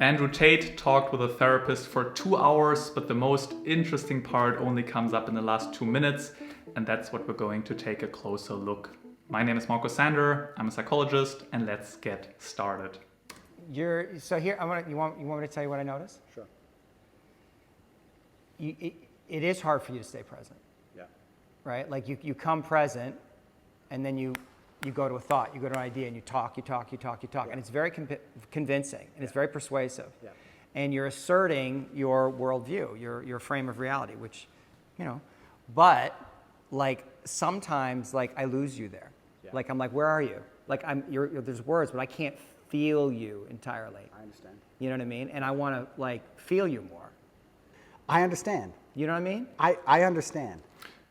Andrew Tate talked with a therapist for 2 hours, but the most interesting part only comes up in the last 2 minutes, and that's what we're going to take a closer look. My name is Marco Sander, I'm a psychologist, and let's get started. So here, you want me to tell you what I noticed? Sure. It is hard for you to stay present. Yeah. Right? Like you come present, and then you go to a thought, you go to an idea, and you talk, Yeah. and it's very convincing, and it's very persuasive. Yeah. And you're asserting your worldview, your frame of reality, which, but like sometimes like I lose you there. Yeah. Like I'm like, where are you? Like there's words, but I can't feel you entirely. I understand. You know what I mean? And I want to like feel you more. I understand. You know what I mean? I understand.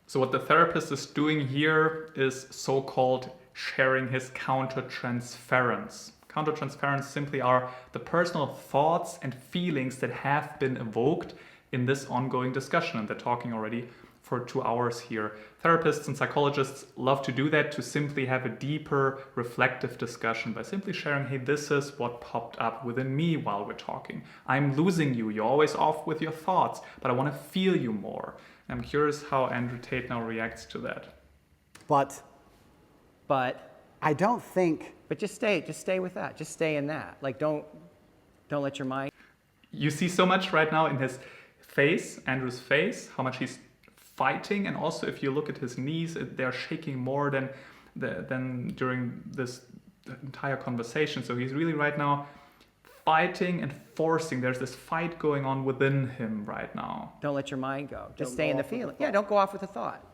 So what the therapist is doing here is so-called sharing his countertransference. Countertransference simply are the personal thoughts and feelings that have been evoked in this ongoing discussion, and they're talking already for 2 hours here. Therapists and psychologists love to do that, to simply have a deeper reflective discussion by simply sharing, hey, this is what popped up within me while we're talking. I'm losing you. You're always off with your thoughts, but I want to feel you more. And I'm curious how Andrew Tate now reacts to that. But I don't think. But just stay with that. Just stay in that. Like don't let your mind. You see so much right now in his face, Andrew's face, how much he's fighting, and also if you look at his knees, they're shaking more than during this entire conversation. So he's really right now fighting and forcing. There's this fight going on within him right now. Don't let your mind go. Just Don't stay go in the off with feeling. the Yeah, thought. don't go off with a thought.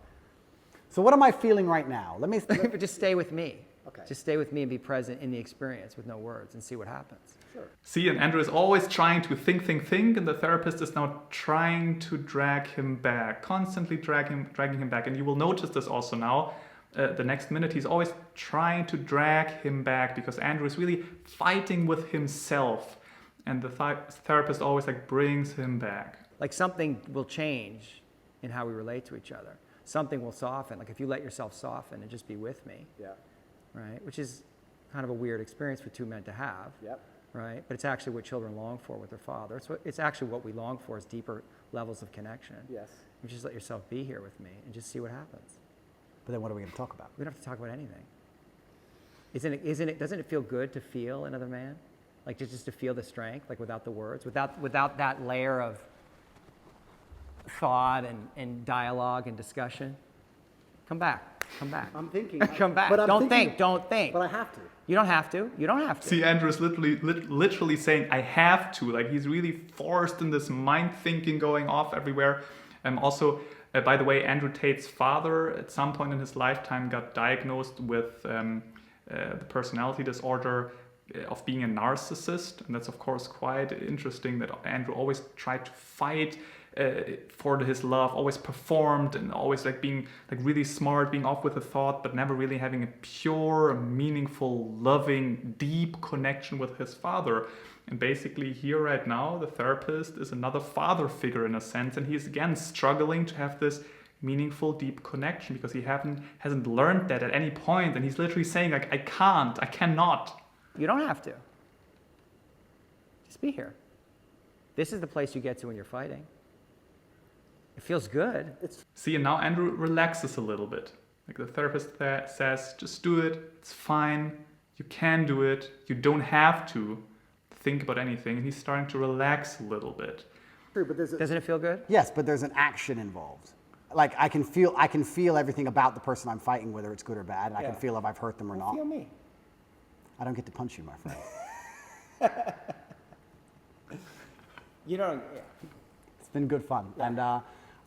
So what am I feeling right now? But just stay with me. Okay. Just stay with me and be present in the experience with no words and see what happens. Sure. See, and Andrew is always trying to think, and the therapist is now trying to drag him back, constantly dragging him back. And you will notice this also now. The next minute, he's always trying to drag him back because Andrew is really fighting with himself. And the therapist always like brings him back. Like something will change in how we relate to each other. Something will soften. Like if you let yourself soften and just be with me, Yeah. right? Which is kind of a weird experience for two men to have. Yep. Right? But it's actually what children long for with their father. It's actually what we long for is deeper levels of connection. Yes. You just let yourself be here with me and just see what happens. But then what are we going to talk about? We don't have to talk about anything. Doesn't it feel good to feel another man? Like just to feel the strength, like without the words, without that layer of thought and dialogue and discussion? Come back. I'm thinking. Come back. But I'm Don't thinking, think. But I have to. You don't have to. See, Andrew is literally saying, I have to. Like he's really forced in this mind thinking going off everywhere. Also, by the way, Andrew Tate's father at some point in his lifetime got diagnosed with the personality disorder of being a narcissist. And that's, of course, quite interesting that Andrew always tried to fight for his love, always performed and always like being like really smart, being off with a thought, but never really having a pure, meaningful, loving, deep connection with his father. And basically here right now, the therapist is another father figure in a sense, and he's again struggling to have this meaningful, deep connection because he hasn't learned that at any point, and he's literally saying like, I cannot. You don't have to. Just be here. This is the place you get to when you're fighting. It feels good. See, and now Andrew relaxes a little bit. Like the therapist says, just do it. It's fine. You can do it. You don't have to think about anything. And he's starting to relax a little bit. True, but Doesn't it feel good? Yes, but there's an action involved. Like I can feel everything about the person I'm fighting, whether it's good or bad. And I can feel if I've hurt them or not. Feel me. I don't get to punch you, my friend. You don't. Yeah. It's been good fun, and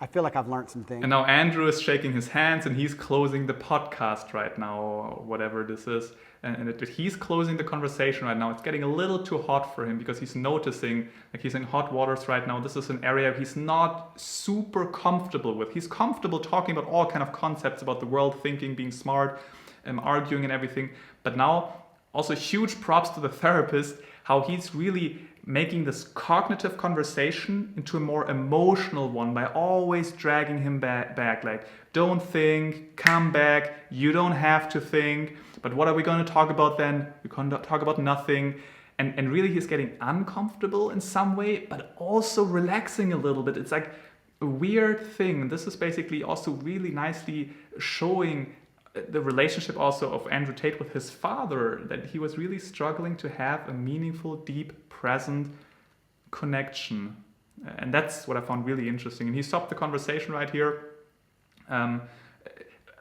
I feel like I've learned some things. And now Andrew is shaking his hands and he's closing the podcast right now, or whatever this is. And he's closing the conversation right now. It's getting a little too hot for him because he's noticing, like he's in hot waters right now. This is an area he's not super comfortable with. He's comfortable talking about all kind of concepts about the world, thinking, being smart, arguing and everything. But now also huge props to the therapist, how he's really making this cognitive conversation into a more emotional one by always dragging him back. Like, don't think, come back, you don't have to think. But what are we going to talk about then? We're going to talk about nothing. And really he's getting uncomfortable in some way, but also relaxing a little bit. It's like a weird thing. This is basically also really nicely showing the relationship also of Andrew Tate with his father, that he was really struggling to have a meaningful, deep, present connection. And that's what I found really interesting. And he stopped the conversation right here.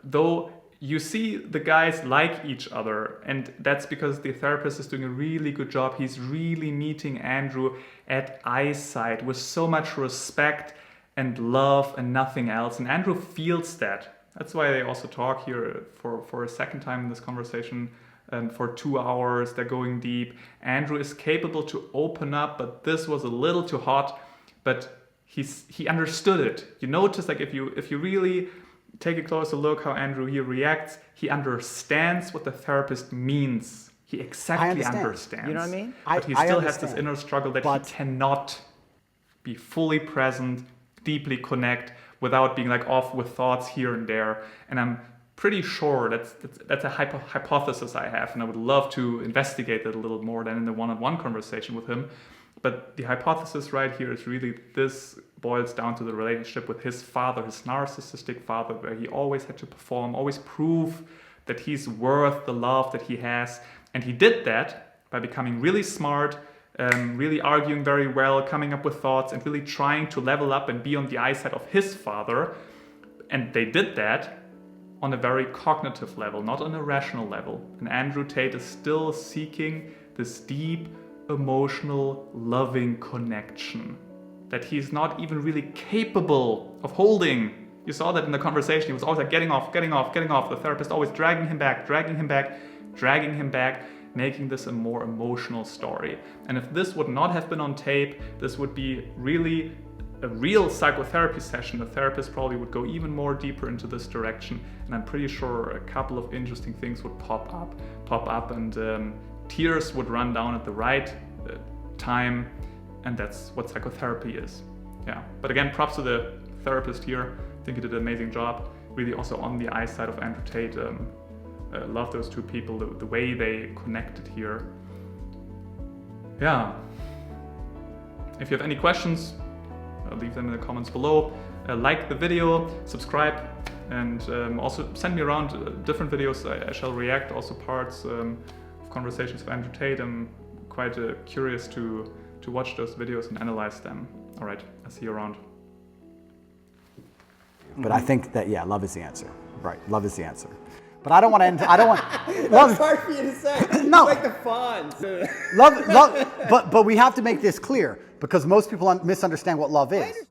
Though you see the guys like each other, and that's because the therapist is doing a really good job. He's really meeting Andrew at eyesight with so much respect and love and nothing else. And Andrew feels that. That's why they also talk here for a second time in this conversation. For 2 hours, they're going deep. Andrew is capable to open up, but this was a little too hot. But he understood it. You notice, like if you really take a closer look how Andrew here reacts, he understands what the therapist means. He exactly understands. You know what I mean? But he still has this inner struggle that he cannot be fully present, deeply connect without being like off with thoughts here and there. And I'm pretty sure that's a hypothesis I have, and I would love to investigate it a little more than in the one-on-one conversation with him. But the hypothesis right here is really this boils down to the relationship with his father, his narcissistic father, where he always had to perform, always prove that he's worth the love that he has. And he did that by becoming really smart, really arguing very well, coming up with thoughts, and really trying to level up and be on the eyesight of his father. And they did that on a very cognitive level, not on a rational level. And Andrew Tate is still seeking this deep, emotional, loving connection that he's not even really capable of holding. You saw that in the conversation. He was always like getting off. The therapist always dragging him back, making this a more emotional story. And if this would not have been on tape, this would be really a real psychotherapy session. The therapist probably would go even more deeper into this direction. And I'm pretty sure a couple of interesting things would pop up, and tears would run down at the right time, and that's what psychotherapy is. Yeah. But again, props to the therapist here. I think he did an amazing job. Really also on the eyesight of Andrew Tate. Love those two people, the way they connected here. Yeah. If you have any questions, leave them in the comments below. Like the video, subscribe, and also send me around different videos. I shall react also parts of conversations with Andrew Tate. I'm quite curious to watch those videos and analyze them. All right, I'll see you around. But I think that, yeah, love is the answer. Right, love is the answer. But I don't want to end, I don't want, love. It's hard for you to say. No. It's like the fawns. Love, but we have to make this clear because most people misunderstand what love is.